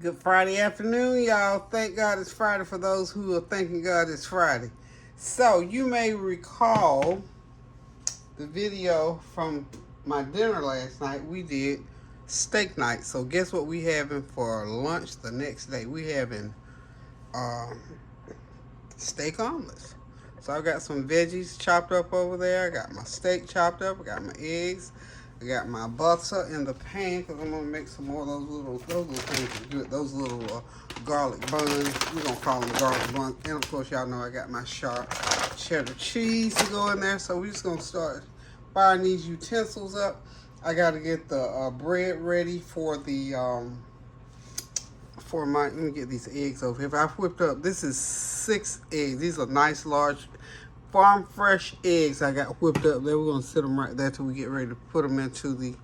Good Friday afternoon, y'all. Thank God it's Friday for those who are thanking God it's Friday. So, you may recall the video from my dinner last night. We did steak night. So, guess what we having for lunch the next day? We having um, steak omelets. So, I got some veggies chopped up over there. I got my steak chopped up. I got my eggs. I got my butter in the pan because I'm gonna make some more of those little things are good. Those little garlic buns. We're gonna call them garlic buns. And of course, y'all know I got my sharp cheddar cheese to go in there. So we're just gonna start firing these utensils up. I gotta get the bread ready for the for my. Let me get these eggs over here. I've whipped up. This is 6 eggs. These are nice large farm fresh eggs I got whipped up there. We're gonna sit them right there till we get ready to put them into the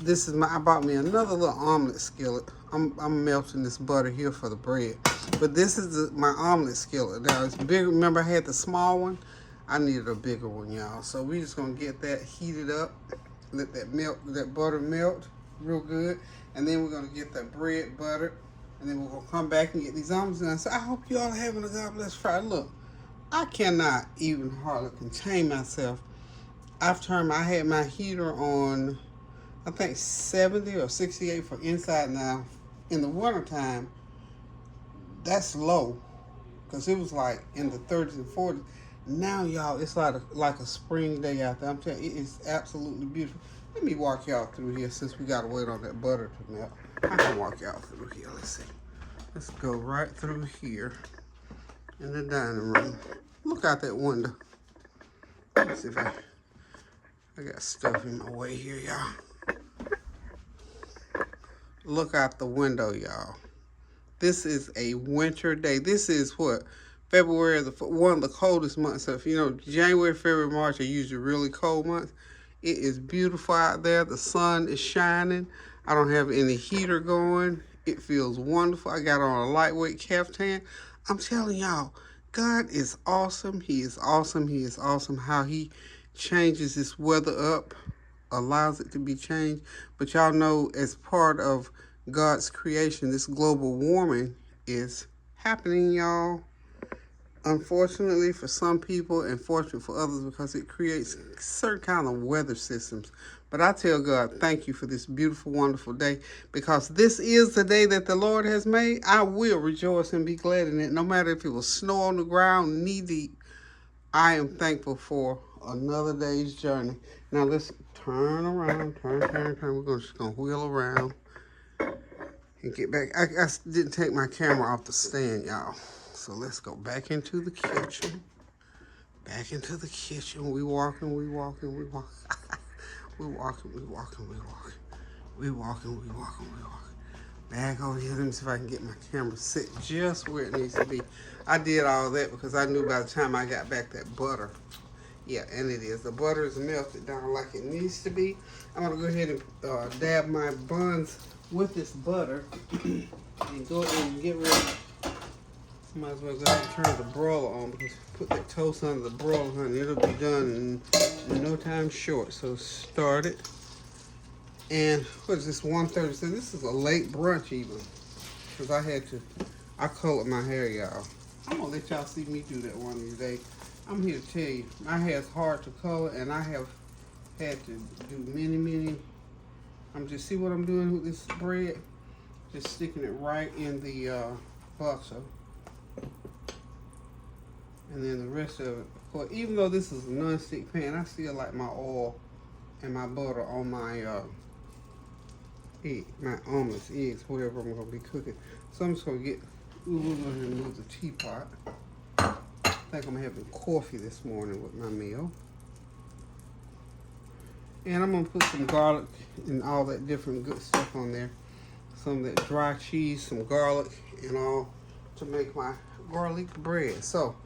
this is I bought me another little omelet skillet. I'm melting this butter here for the bread, but this is my omelet skillet. Now it's big. Remember I had the small one. I needed a bigger one, y'all. So we just gonna get that heated up, let that butter melt real good, and then we're gonna get that bread buttered, and then we're gonna come back and get these omelets done. So I hope you all are having a God bless Friday. Look, I cannot even hardly contain myself. I had my heater on, I think 70 or 68 for inside now. In the wintertime, that's low because it was like in the 30s and 40s. Now, y'all, it's like a spring day out there. I'm telling you, it is absolutely beautiful. Let me walk y'all through here since we got to wait on that butter to melt. I can walk y'all through here. Let's see. Let's go right through here in the dining room. Look out that window. Let's see if I got stuff in my way here, y'all. Look out the window, y'all. This is a winter day. This is what? February, one of the coldest months of, January, February, March are usually really cold months. It is beautiful out there. The sun is shining. I don't have any heater going. It feels wonderful. I got on a lightweight caftan. I'm telling y'all, God is awesome. He is awesome. He is awesome. How he changes this weather up, allows it to be changed. But y'all know, as part of God's creation, this global warming is happening, y'all. Unfortunately for some people and fortunate for others because it creates certain kind of weather systems. But I tell God, thank you for this beautiful, wonderful day because this is the day that the Lord has made. I will rejoice and be glad in it. No matter if it was snow on the ground, knee deep, I am thankful for another day's journey. Now let's turn around, turn. We're just going to wheel around and get back. I didn't take my camera off the stand, y'all. So let's go back into the kitchen. Back into the kitchen. We walking. We walking. Back over here. Let me see if I can get my camera set just where it needs to be. I did all that because I knew by the time I got back that butter. Yeah, and it is. The butter is melted down like it needs to be. I'm going to go ahead and dab my buns with this butter and go ahead and get ready. Might as well go ahead and turn the broiler on because put that toast under the broiler, honey. It'll be done in no time short. So start it. And what is this, 1:30? So this is a late brunch even. Because I colored my hair, y'all. I'm going to let y'all see me do that one of these days. I'm here to tell you, my hair is hard to color and I have had to do many. See what I'm doing with this bread? Just sticking it right in the butter. And then the rest of it, well, even though this is a non-stick pan, I still like my oil and my butter on my my omelets, eggs, whatever I'm going to be cooking. So I'm just going to we'll go ahead and move the teapot. I think I'm having coffee this morning with my meal. And I'm going to put some garlic and all that different good stuff on there. Some of that dry cheese, some garlic, and all to make my garlic bread. So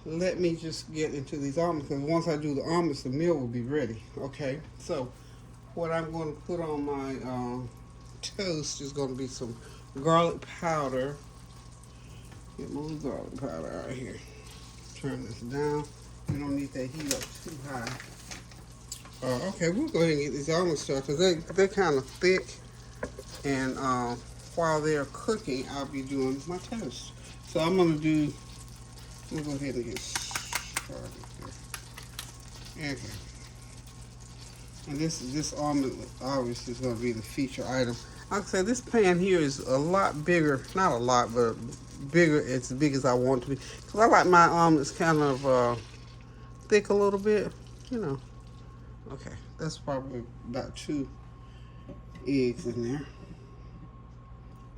let me just get into these omelets because once I do the omelets, the meal will be ready. Okay, so what I'm going to put on my toast is going to be some garlic powder. Get my little garlic powder out here. Turn this down. You don't need that heat up too high. Okay, we'll go ahead and get these omelets started because they're kind of thick and while they're cooking, I'll be doing my toast. So I'm gonna go ahead and get started here. Okay. And this omelet obviously is gonna be the feature item. Like I said, this pan here is a lot bigger, not a lot, but bigger, it's as big as I want it to be. Because I like my omelets kind of thick a little bit, you know. Okay, that's probably about 2 eggs in there.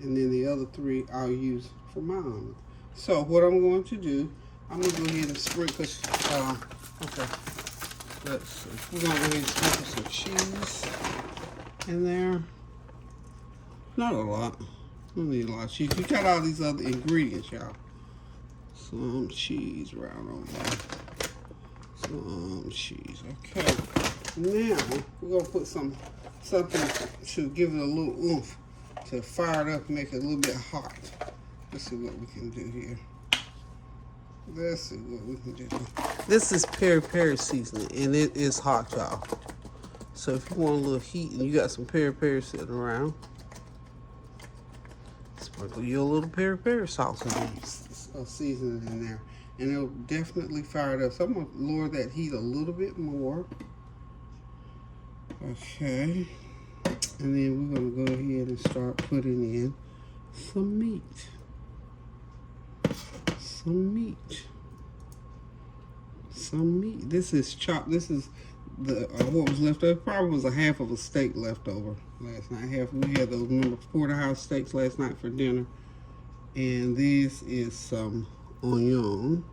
And then the other 3 I'll use for my omelet. So what I'm going to do, I'm going to go ahead and sprinkle, okay. Let's see. We're going to go ahead and sprinkle some cheese in there. Not a lot. Don't need a lot of cheese. You got all these other ingredients, y'all. Some cheese right on there. Some cheese. Okay. Now we're gonna put something to give it a little oomph, to fire it up and make it a little bit hot. Let's see what we can do here. Let's see what we can do. This is peri-peri seasoning, and it is hot, y'all. So if you want a little heat and you got some peri-peri sitting around, sprinkle your little peri-peri sauce and seasoning in there, and it'll definitely fire it up. So I'm gonna lower that heat a little bit more. Okay, and then we're gonna go ahead and start putting in some meat. Some meat. This is chopped. This is the what was left over. Probably was a half of a steak left over last night. We had those, remember, porterhouse steaks last night for dinner. And this is some onion.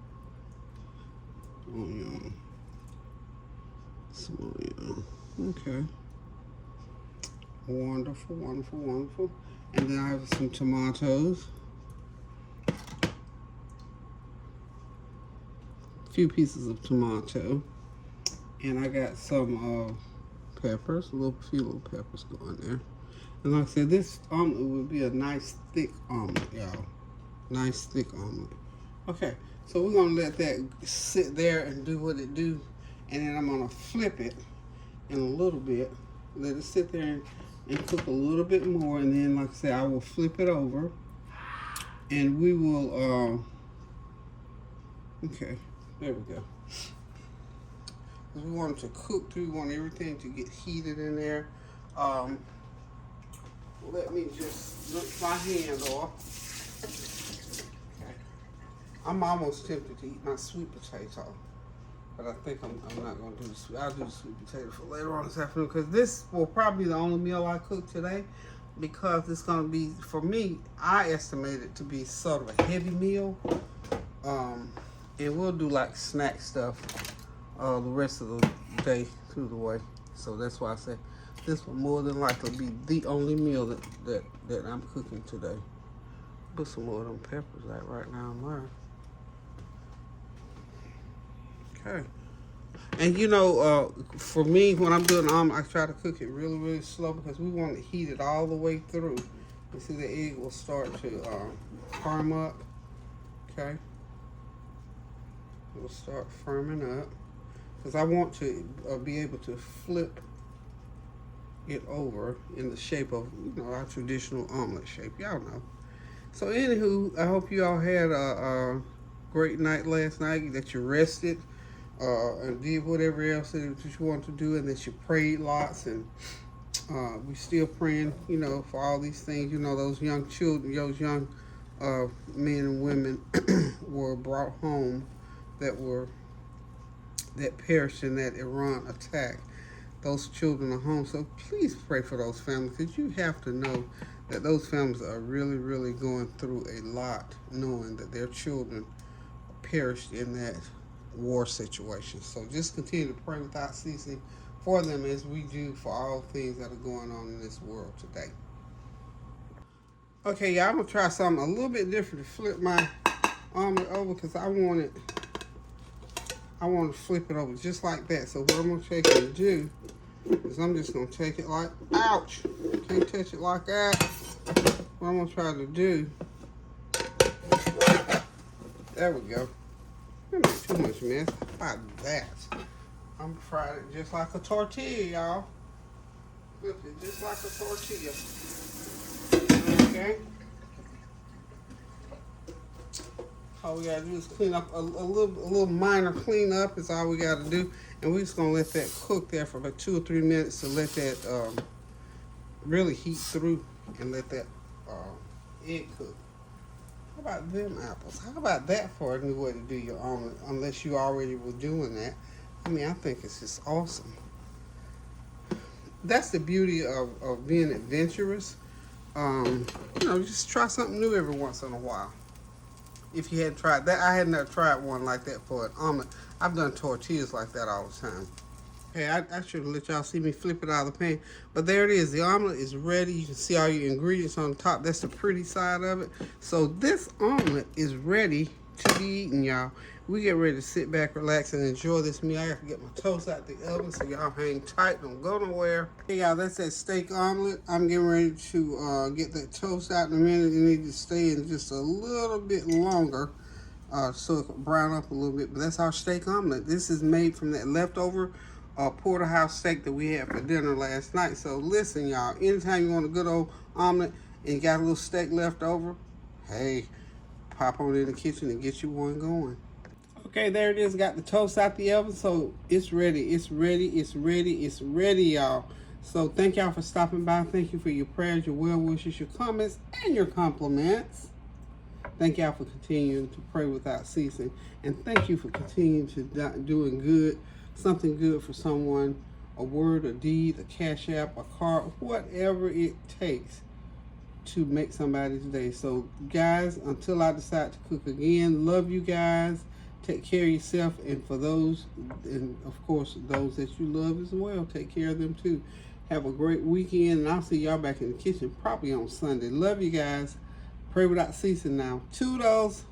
Some onion. Okay. Wonderful, wonderful, wonderful. And then I have some tomatoes. A few pieces of tomato. And I got some peppers, few little peppers going there. And like I said, this omelet would be a nice thick omelet, y'all. Nice thick omelet. Okay, so we're gonna let that sit there and do what it do. And then I'm gonna flip it in a little bit. Let it sit there and cook a little bit more. And then, like I said, I will flip it over. And we will, okay, there we go. We want it to cook through. We want everything to get heated in there. Let me just rinse my hand off. Okay. I'm almost tempted to eat my sweet potato, but I think I'm not going to do the sweet. I'll do the sweet potato for later on this afternoon, because this will probably be the only meal I cook today, because it's going to be, for me, I estimate it to be sort of a heavy meal. And we'll do like snack stuff the rest of the day through the way. So that's why I say this will more than likely be the only meal that I'm cooking today. Put some more of them peppers out right now in there. Okay. And you know, for me, when I'm doing omelet, I try to cook it really, really slow, because we want to heat it all the way through. You see the egg will start to firm up. Okay. It will start firming up, because I want to be able to flip it over in the shape of, you know, our traditional omelet shape. Y'all know. So anywho, I hope you all had a great night last night, that you rested and did whatever else that you wanted to do, and that you prayed lots. And we still praying, you know, for all these things. You know, those young children, those young men and women were brought home that perished in that Iran attack. Those children are home. So please pray for those families, because you have to know that those families are really, really going through a lot, knowing that their children perished in that war situation. So just continue to pray without ceasing for them, as we do for all things that are going on in this world today. Okay, y'all, I'm going to try something a little bit different to flip my omelet over, because I want to flip it over just like that. So what I'm going to take and do is I'm just going to take it like, ouch, can't touch it like that. What I'm going to try to do, there we go. That made too much mess. How about that? I'm frying it just like a tortilla, y'all. Flip it just like a tortilla. Okay. All we gotta do is clean up a little minor cleanup is all we gotta do, and we're just gonna let that cook there for about 2 or 3 minutes to let that really heat through and let that egg cook. How about them apples? How about that for a new way to do your omelet? Unless you already were doing that. I mean, I think it's just awesome. That's the beauty of being adventurous. Just try something new every once in a while. If you hadn't tried that, I had never tried one like that for an omelet. I've done tortillas like that all the time. Hey, I should have let y'all see me flip it out of the pan. But there it is. The omelet is ready. You can see all your ingredients on top. That's the pretty side of it. So this omelet is ready to be eaten, y'all. We get ready to sit back, relax, and enjoy this meal. I got to get my toast out the oven, so y'all hang tight. Don't go nowhere. Hey, y'all, that's that steak omelet. I'm getting ready to get that toast out in a minute. It needs to stay in just a little bit longer so it can brown up a little bit. But that's our steak omelet. This is made from that leftover porterhouse steak that we had for dinner last night. So listen, y'all, anytime you want a good old omelet and you got a little steak left over, hey, pop on in the kitchen and get you one going. Okay, there it is. Got the toast out the oven, so it's ready. It's ready. It's ready. It's ready, y'all. So thank y'all for stopping by. Thank you for your prayers, your well wishes, your comments, and your compliments. Thank y'all for continuing to pray without ceasing, and thank you for continuing to doing good. Something good for someone, a word, a deed, a cash app, a card, whatever it takes to make somebody's day. So guys, until I decide to cook again, love you guys. Take care of yourself, and for those, and of course those that you love as well, take care of them too. Have a great weekend, and I'll see y'all back in the kitchen probably on Sunday. Love you guys. Pray without ceasing now. Toodles.